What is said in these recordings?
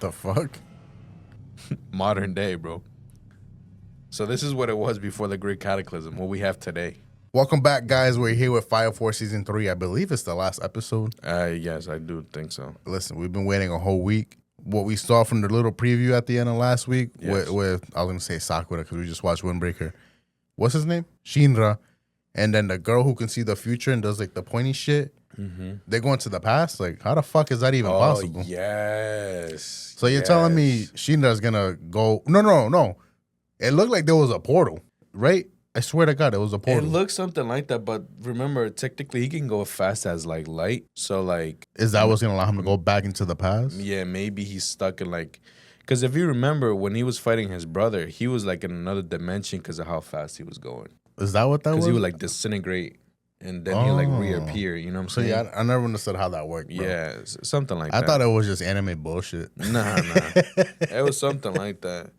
the fuck? Modern day, bro. So this is what it was before the Great Cataclysm, what we have today. Welcome back, guys. We're here with Fire Force Season 3. I believe it's the last episode. Yes, I do think so. Listen, we've been waiting a whole week. What we saw from the little preview at the end of last week Yes. with I was going to say Sakura because we just watched Windbreaker. What's his name? Shinra. And then the girl who can see the future and does like the pointy shit. Mm-hmm. They're going to the past? Like, how the fuck is that even possible? Yes. So you're telling me Shinra's going to go... No. It looked like there was a portal, right? I swear to God, it was a It portal. looks something like that, but remember, technically, he can go as fast as like light. So like, Is that what's going to allow him to go back into the past? yeah, maybe he's stuck in like, because if you remember when he was fighting his brother, he was like in another dimension because of how fast he was going. Is that what that was? Because he would like disintegrate and then he like reappear. You know what I'm So saying? yeah, I never understood how that worked, bro. Yeah, something like I that. thought it was just anime bullshit. Nah. It was something like that.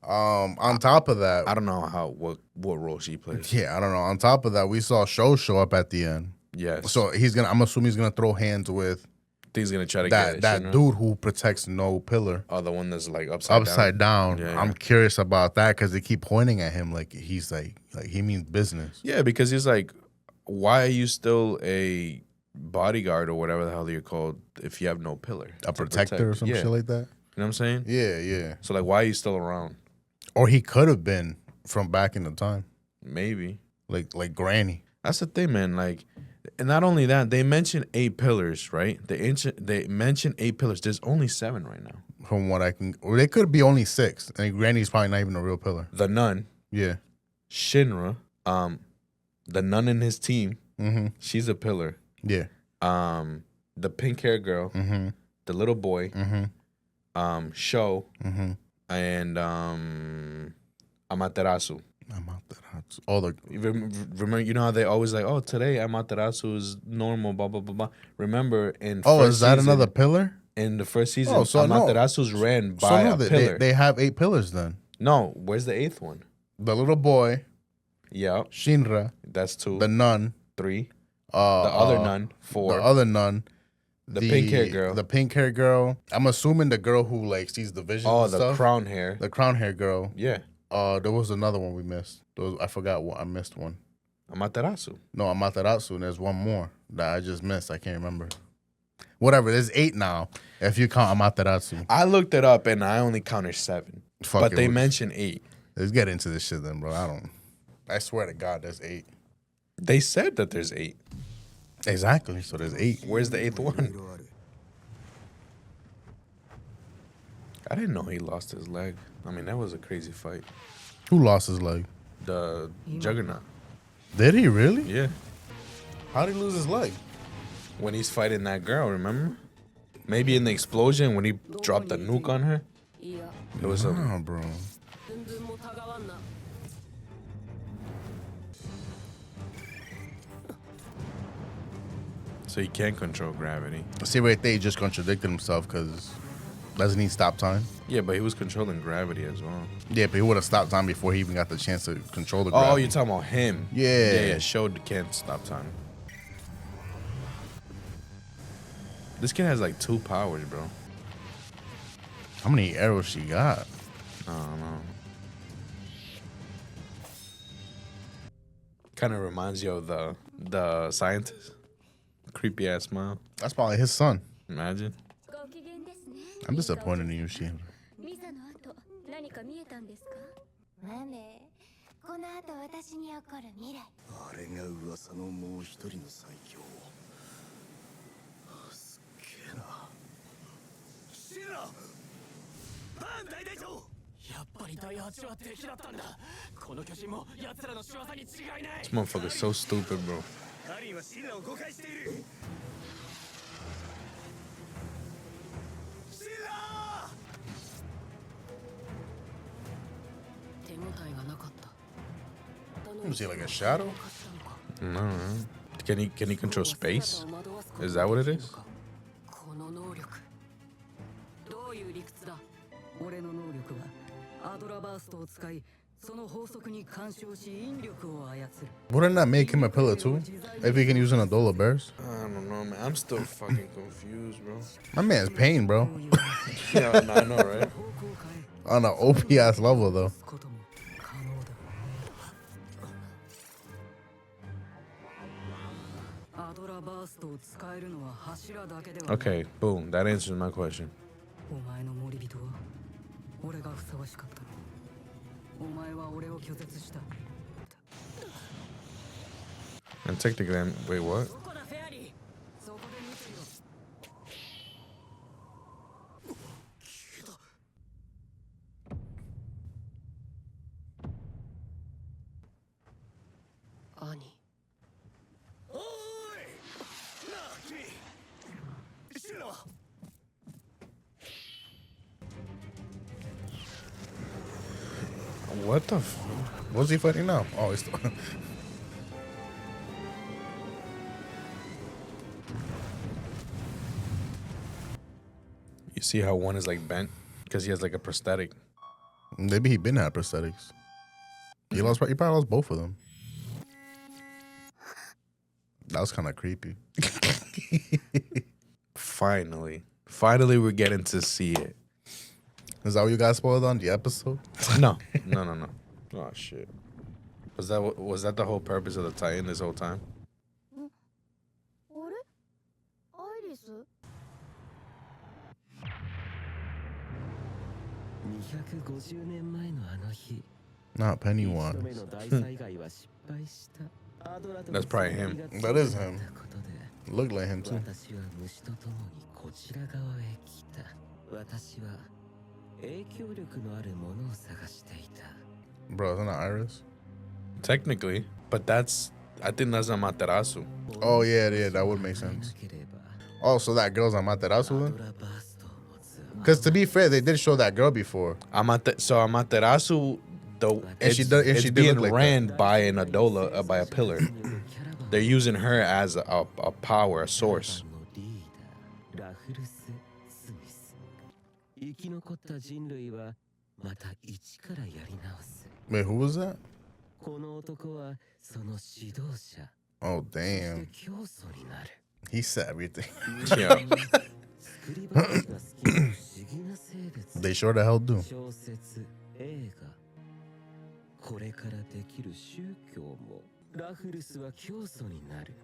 On top of that, I don't know what role she plays. yeah, I don't know. On top of that, we saw Sho show up at the end. Yes. So I'm assuming he's gonna throw hands with He's gonna try to get that Shinra. dude who protects no pillar. Oh, the one that's like upside Down. Yeah, I'm yeah. curious about that because they keep pointing at him like he's like he means business. Yeah, because he's like, why are you still a bodyguard or whatever the hell you're called if you have no pillar? A to protector or some yeah. shit like that. You know what I'm saying? Yeah. So like, why are you still around? Or he could have been from back in the time, Maybe. like Granny. That's the thing, man. Like, and not only that, they mentioned 8 pillars, right? They mentioned 8 pillars. There's only 7 right now. From what I can, or they could be only 6, and Granny's probably not even a real pillar. The nun, Yeah. Shinra, the nun in his team, Mm-hmm. she's a pillar. Yeah. The pink hair girl, Mm-hmm. the little boy, Mm-hmm. Sho, Mm-hmm. and Amaterasu. All the Remember, you know how they always like, oh, today Amaterasu is normal, blah blah blah blah. Remember in is that another pillar? in the first season? Oh, so no. Amaterasu's ran by a pillar. They have 8 pillars then. No, where's the 8th one? The little boy, Yeah, Shinra, that's 2. the nun, 3. The other nun, 4. the other nun, the pink hair girl. the pink hair girl. I'm assuming the girl who like sees the visions. Oh, and the stuff. crown hair. The crown hair girl. Yeah, There was another one we missed. I forgot what I missed one. Amaterasu. No, Amaterasu, and there's one more that I just missed. I can't remember. Whatever, there's 8 now. If you count Amaterasu. I looked it up and I only counted 7, Fuck but it, they let's- mentioned 8. Let's get into this shit then, bro. I swear to God, there's 8. They said that there's 8. Exactly. So there's 8. Where's the 8th one? I didn't know he lost his leg. I mean, that was a crazy fight. Who lost his leg? The Juggernaut. Did he really? Yeah. How did he lose his leg? When he's fighting that girl, remember? Maybe in the explosion when he dropped the nuke on her. It was a Oh, bro. so he can't control gravity. See, right there, he just contradicted himself because doesn't he stop time? Yeah, but he was controlling gravity as well. Yeah, but he would have stopped time before he even got the chance to control the Oh, gravity. you're talking about him? Yeah. Yeah. Showed can't stop time. This kid has like 2 powers, bro. How many arrows she got? I don't know. Kind of reminds you of the scientist. Creepy ass smile. That's probably his son. Imagine. I'm disappointed in you, Shinra. ミサの後何か見えたんですか？なんでこの後私に起こる未来あれが噂のもう一人の最強すっげえなシーラバーン大隊長やっぱり第8は敵だったんだこの巨人も奴らの仕業に違いない This motherfucker's so stupid, bro. ハリーはシーラを誤解しているシーラ Was he like a shadow? No. Can he control space? Is that what it is? この能力どういう理屈だ俺の能力はアドラバーストを使いその法則に干渉し引力を操る Wouldn't that make him a pillar too? If he can use an Adola Bears? I don't know, man. I'm still fucking confused, bro. My man's pain, bro. Yeah, no, I know, right? 方向を変え On an OP ass level though. ことも可能だ。アドラバーストを使えるのは柱だけではない。 Okay, boom. That answers my question. お前の森人は俺がふさわしかった。お前は俺を拒絶した。 And technically, wait, what? どこだフェアリー。そこで見てみろ。兄おーいなあ君シロ What the? What's he fighting now? Oh, he's. You see how one is like bent because he has like a prosthetic. Maybe he been had prosthetics. He probably lost both of them. That was kind of creepy. Finally, we're getting to see it. Is that what you guys spoiled on the episode? No. Oh shit. Was that the whole purpose of the tie-in this whole time? あれアイリス250年前のあの日 Not 一度 Pennywise. 目の大災害は失敗したアドラとの That's probably him. 戦い That が is him. 続いたことで Looked like him too. 私は虫と共にこちら側へ来た私は影響力のあるものを探していた Bro, isn't that Iris? Technically, but I think that's Amaterasu. Oh yeah, that would make sense. Oh, so that girl's Amaterasu then? Because to be fair, they did show that girl before. So Amaterasu, though, And she it's, does- and it's she did being look like that. ran by an Adola, by a pillar. They're using her as a power, a source. ラフルス・スミス生き残った人類はまた一からやり直す Wait, who was that? この男はその指導者 Oh そ damn, して教祖になる he said everything. Yeah. 作り話が好きな不思議な生物 They sure the hell do. 小説映画これからできる宗教もラフルスは教祖になる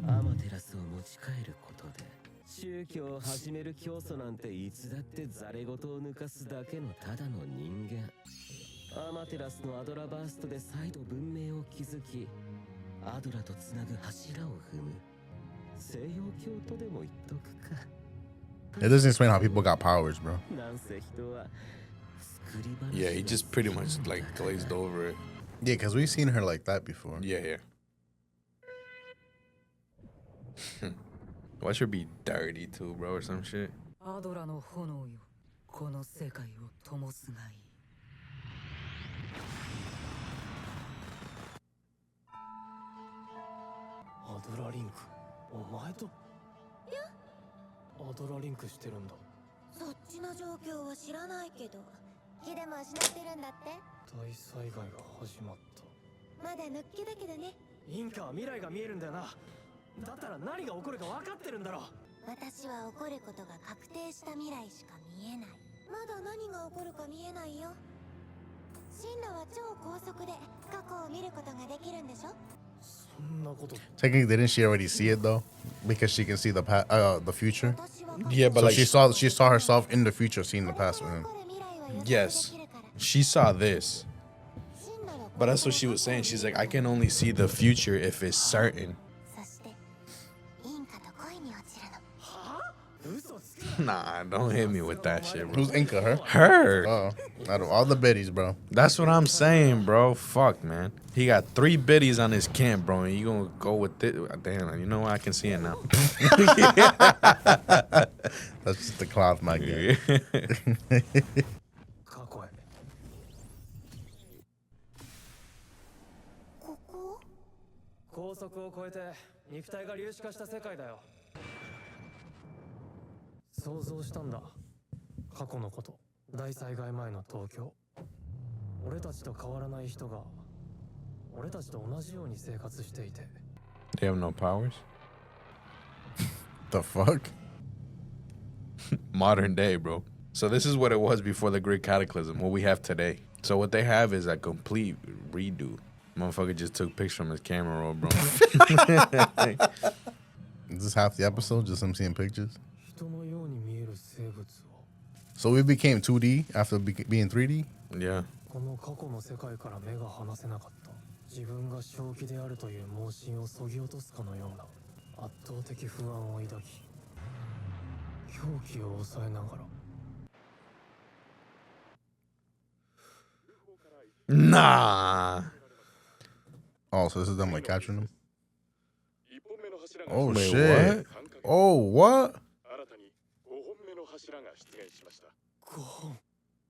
アマテラスを持ち帰ることで宗教を始める教祖なんていつだってザレ言を抜かすだけのただの人間アマテラスのアドラバーストで再度文明を築きアドラとつなぐ柱を踏む西洋教とでも言っとくか It doesn't explain how people got powers, bro. なんせ人は作り話 Yeah, he just pretty much like glazed over it. Yeah, because we've seen her like that before. Yeah. Why should be dirty too, bro, or some shit? アドラの炎よ、この世界を灯すがいい。アドラリンクお前とアドラリンクしてるんだそっちの状況は知らないけど気でも失ってるんだって大災害が始まったまだのっけだけどねインカは未来が見えるんだよなだったら何が起こるか分かってるんだろ私は起こることが確定した未来しか見えないまだ何が起こるか見えないよ進路は超高速で過去を見ることができるんでしょそんなこと Technically, didn't she already see it though? Because she can see the the future. 私は Yeah, but So like she saw herself in the future, seeing the past with him. 起こる未来は予測 Yes. できるから she saw this, 進路は but that's what she was saying. She's like, I can only see the future if it's certain. そしてインカと恋に落ちるの Nah, don't hit me with that shit, bro. Who's Inca? Her? Her. Oh, out of all the biddies, bro. That's what I'm saying, bro. Fuck, man. He got 3 biddies on his camp, bro, and you gonna go with it? Damn, you know what? I can see it now. That's just the cloth, my guy. 過去へここ高速を超えて肉体が粒子化した世界だよ想像したんだ過去のこと大災害前の東京俺たちと変わらない人が俺たちと同じように生活していて They have no powers. The fuck? Modern day, bro. So this is what it was before the Great Cataclysm, what we have today. So what they have is a complete redo. Motherfucker just took pictures from his camera roll, bro. Is this half the episode? Just him seeing pictures? So we became 2D after being 3D? Yeah. この過去の世界から目が離せなかった自分が正気であるという盲信を削ぎ落とすかのような圧倒的不安を抱き狂気を抑えながら Nah. Oh, so this is them like capturing them? Oh, Wait, shit. what? Oh, what?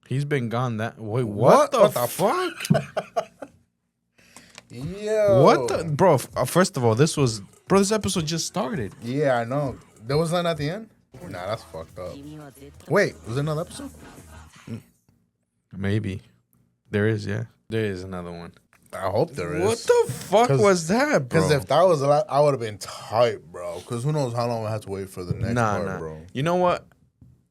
He's been gone that. Wait, what the fuck? Yo. What the, bro? First of all, this episode just started. Yeah, I know. There was none at the end? Nah, that's fucked up. Wait, was there another episode? Maybe there is. Yeah, there is another one. I hope there is. What the fuck 'Cause- was that, bro? Because if that was a lot, I would have been tight, bro. Because who knows how long I have to wait for the next part, bro. You know what?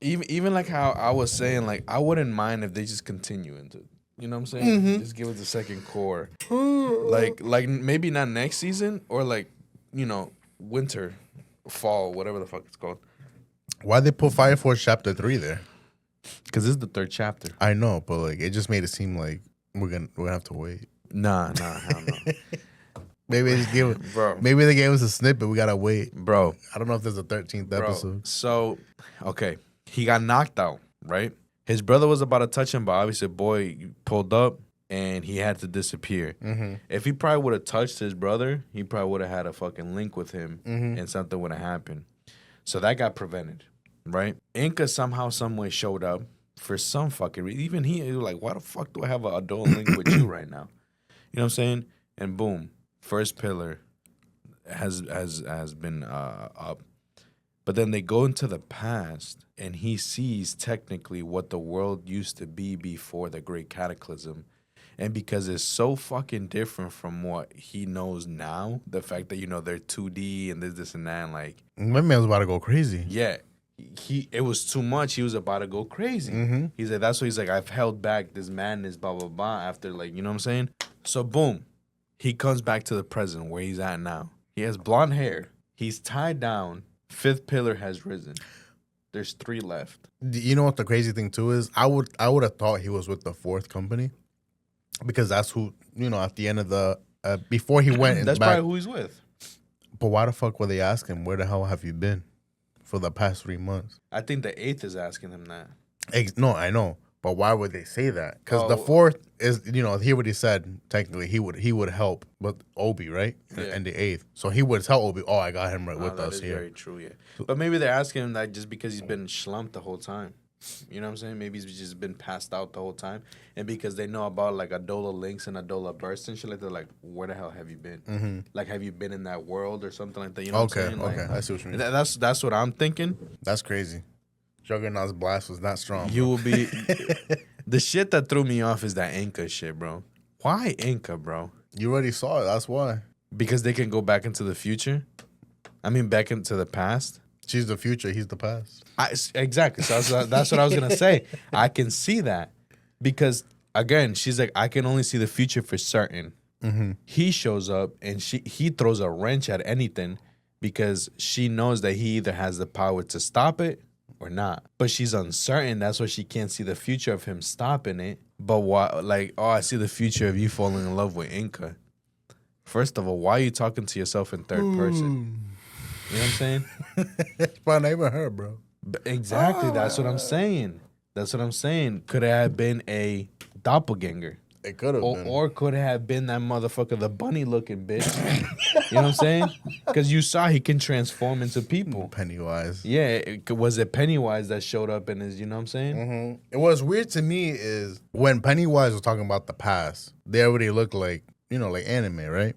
Even like how I was saying, like I wouldn't mind if they just continue into. You know what I'm saying? Mm-hmm. Just give it the second core. like maybe not next season or like winter, fall, whatever the fuck it's called. Why'd they put Fire Force Chapter 3 there? Because this is the third chapter. I know, but like it just made it seem like we're gonna have to wait. Nah, hell no. Maybe they just give Bro. Maybe they gave us a snippet. We gotta wait. Bro, I don't know if there's a 13th episode. So, okay, he got knocked out, right? His brother was about to touch him, but obviously, boy pulled up and he had to disappear. Mm-hmm. If he probably would have touched his brother, he probably would have had a fucking link with him and something would have happened. So that got prevented, right? Inca somehow, some way showed up for some fucking reason. Even he was like, why the fuck do I have an adult link with you right now? You know what I'm saying? And boom, first pillar has been up. But then they go into the past and he sees technically what the world used to be before the Great Cataclysm. And because it's so fucking different from what he knows now, the fact that, they're 2D and this and that, and like, My man's about to go crazy. yeah, it was too much. He was about to go crazy. He's like, that's what he's like, I've held back this madness, blah, blah, blah, after like, you know what I'm saying? So boom, he comes back to the present where he's at now. He has blonde hair. He's tied down. Fifth pillar has risen. There's 3 left. You know what the crazy thing too is? I would have thought he was with the fourth company because that's who at the end of the before he went. That's back, probably who he's with. But why the fuck were they asking him? Where the hell have you been for the past 3 months? I think the 8th is asking him that. No, I know. But why would they say that? Because the Oh. fourth is, hear what he said. Technically, he would help with Obi, right? Yeah. And the 8th, so he would tell Obi, "Oh, I got him right with That us is here." very true, yeah. But maybe they're asking him that just because he's been slumped the whole time. You know what I'm saying? Maybe he's just been passed out the whole time. And because they know about like Adola links and Adola bursts and shit like that, like, where the hell have you been? Like, have you been in that world or something like that? You know what I'm Okay, saying? Like, okay, I see what you mean. That's what I'm thinking. That's crazy. Juggernaut's blast was not strong. You will be... The shit that threw me off is that Inca shit, bro. Why Inca, bro? You already saw it. That's why. Because they can go back into the future? I mean, back into the past? She's the future. He's the past. Exactly. So that's what I was going to say. I can see that. Because, again, she's like, I can only see the future for certain. He shows up and he throws a wrench at anything because she knows that he either has the power to stop it or not. But she's uncertain. That's why she can't see the future of him stopping it. But why? Like, I see the future of you falling in love with Inca. First of all, why are you talking to yourself in third person? You know what I'm saying? It's probably not even her, bro. Exactly. That's what I'm saying. That's what I'm saying. Could it have been a doppelganger? It could have been. Or could it have been that motherfucker, the bunny looking bitch? You know what I'm saying? Because you saw he can transform into people. Pennywise. Yeah, was it Pennywise that showed up in his, you know what I'm saying? It was weird to me is when Pennywise was talking about the past, they already looked like, like anime, right?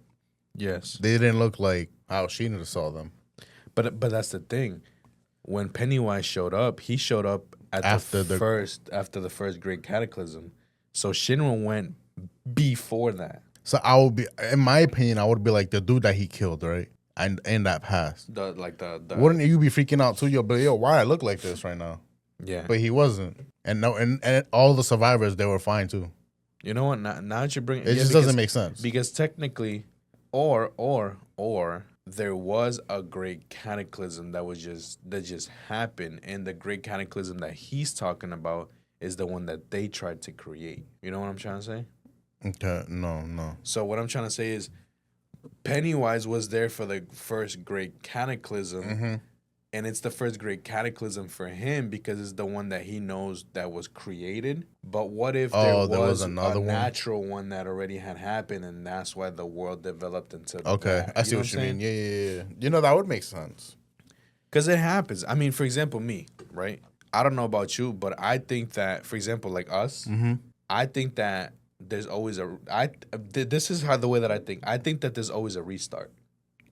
Yes. They didn't look like how Sheena saw them. But that's the thing. When Pennywise showed up, he showed up After after the first Great Cataclysm. So Shinra went before that. So I would be, in my opinion, I would be like the dude that he killed, right? And in that past. The Wouldn't you be freaking out too? You'll be, yo, why I look like this right now? Yeah. but he wasn't. And no, and all the survivors, they were fine too. You know what? Now that you bring It just doesn't make sense. because technically, or there was a great cataclysm that just happened, and the great cataclysm that he's talking about is the one that they tried to create. You know what I'm trying to say? Okay, no. So what I'm trying to say is, Pennywise was there for the first great cataclysm, Mm-hmm. and it's the first great cataclysm for him because it's the one that he knows that was created. But what if there was another a one? natural one that already had happened, and that's why the world developed into Okay, that? I see what you mean. Yeah. You know, that would make sense. Because it happens. I mean, for example, me, right? I don't know about you, but I think that, for example, like us, Mm-hmm. I think that there's always this is how the way that I think. I think that there's always a restart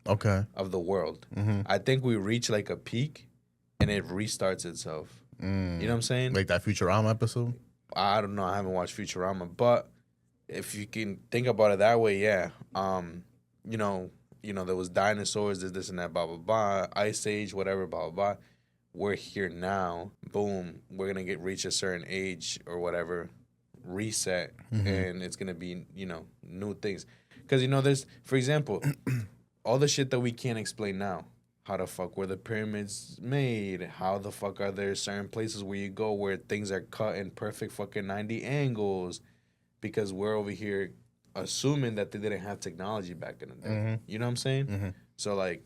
Okay. of the world. Mm-hmm. I think we reach like a peak and it restarts itself. You know what I'm saying? Like that Futurama episode? I don't know. I haven't watched Futurama, but if you can think about it that way, yeah. You know, there was dinosaurs, this and that, blah blah blah, ice age, whatever, blah blah blah. We're here now. Boom. We're gonna reach a certain age or whatever, reset, and it's gonna be new things. Because there's, for example, all the shit that we can't explain now. How the fuck were the pyramids made? How the fuck are there certain places where you go where things are cut in perfect fucking 90 angles? Because we're over here assuming that they didn't have technology back in the day. You know what I'm saying? Mm-hmm. So, like,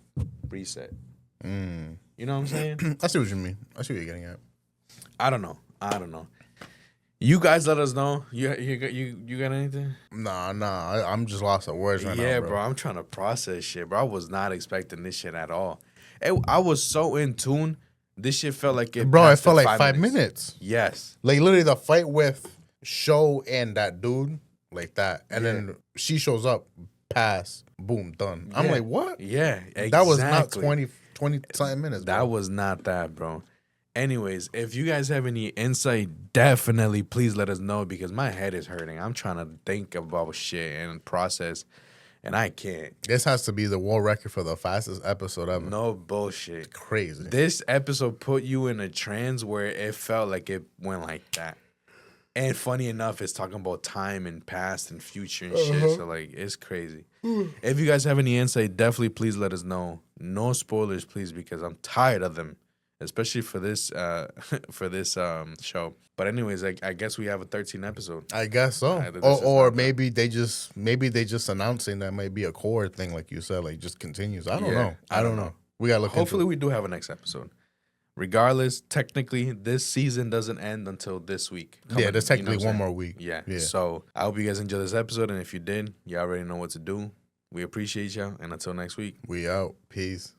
reset. Mm. You know what I'm saying? I see what you mean. I see what you're getting at. I don't know. You guys let us know. You got anything? Nah. I'm just lost at words right now. Yeah, Bro. bro. I'm trying to process shit, bro. I was not expecting this shit at all. I was so in tune. This shit felt like it. Bro, it passed felt in like 5 minutes. Yes. Like literally the fight with Show and that dude, like that. And then she shows up, pass, boom, done. I'm Yeah. like, what? Yeah. Exactly. That was not 20 something minutes. Bro. That was not that, bro. Anyways, if you guys have any insight, definitely please let us know because my head is hurting. I'm trying to think about shit and process, and I can't. This has to be the world record for the fastest episode ever. No bullshit. Crazy. This episode put you in a trance where it felt like it went like that. And funny enough, it's talking about time and past and future and shit. So, like, it's crazy. If you guys have any insight, definitely please let us know. No spoilers, please, because I'm tired of them, especially for this show. But anyways, I guess we have a 13 episode. I guess so. This is Or not maybe they just announcing that might be a core thing, like you said, like just continues. I don't Yeah, know. I don't know. We gotta look Hopefully, into we do have a next episode. Regardless, technically, this season doesn't end until this week. it. Yeah, there's You know technically what I'm one saying? more week. Yeah. So I hope you guys enjoy this episode. And if you did, you already know what to do. We appreciate y'all. And until next week. We out. Peace.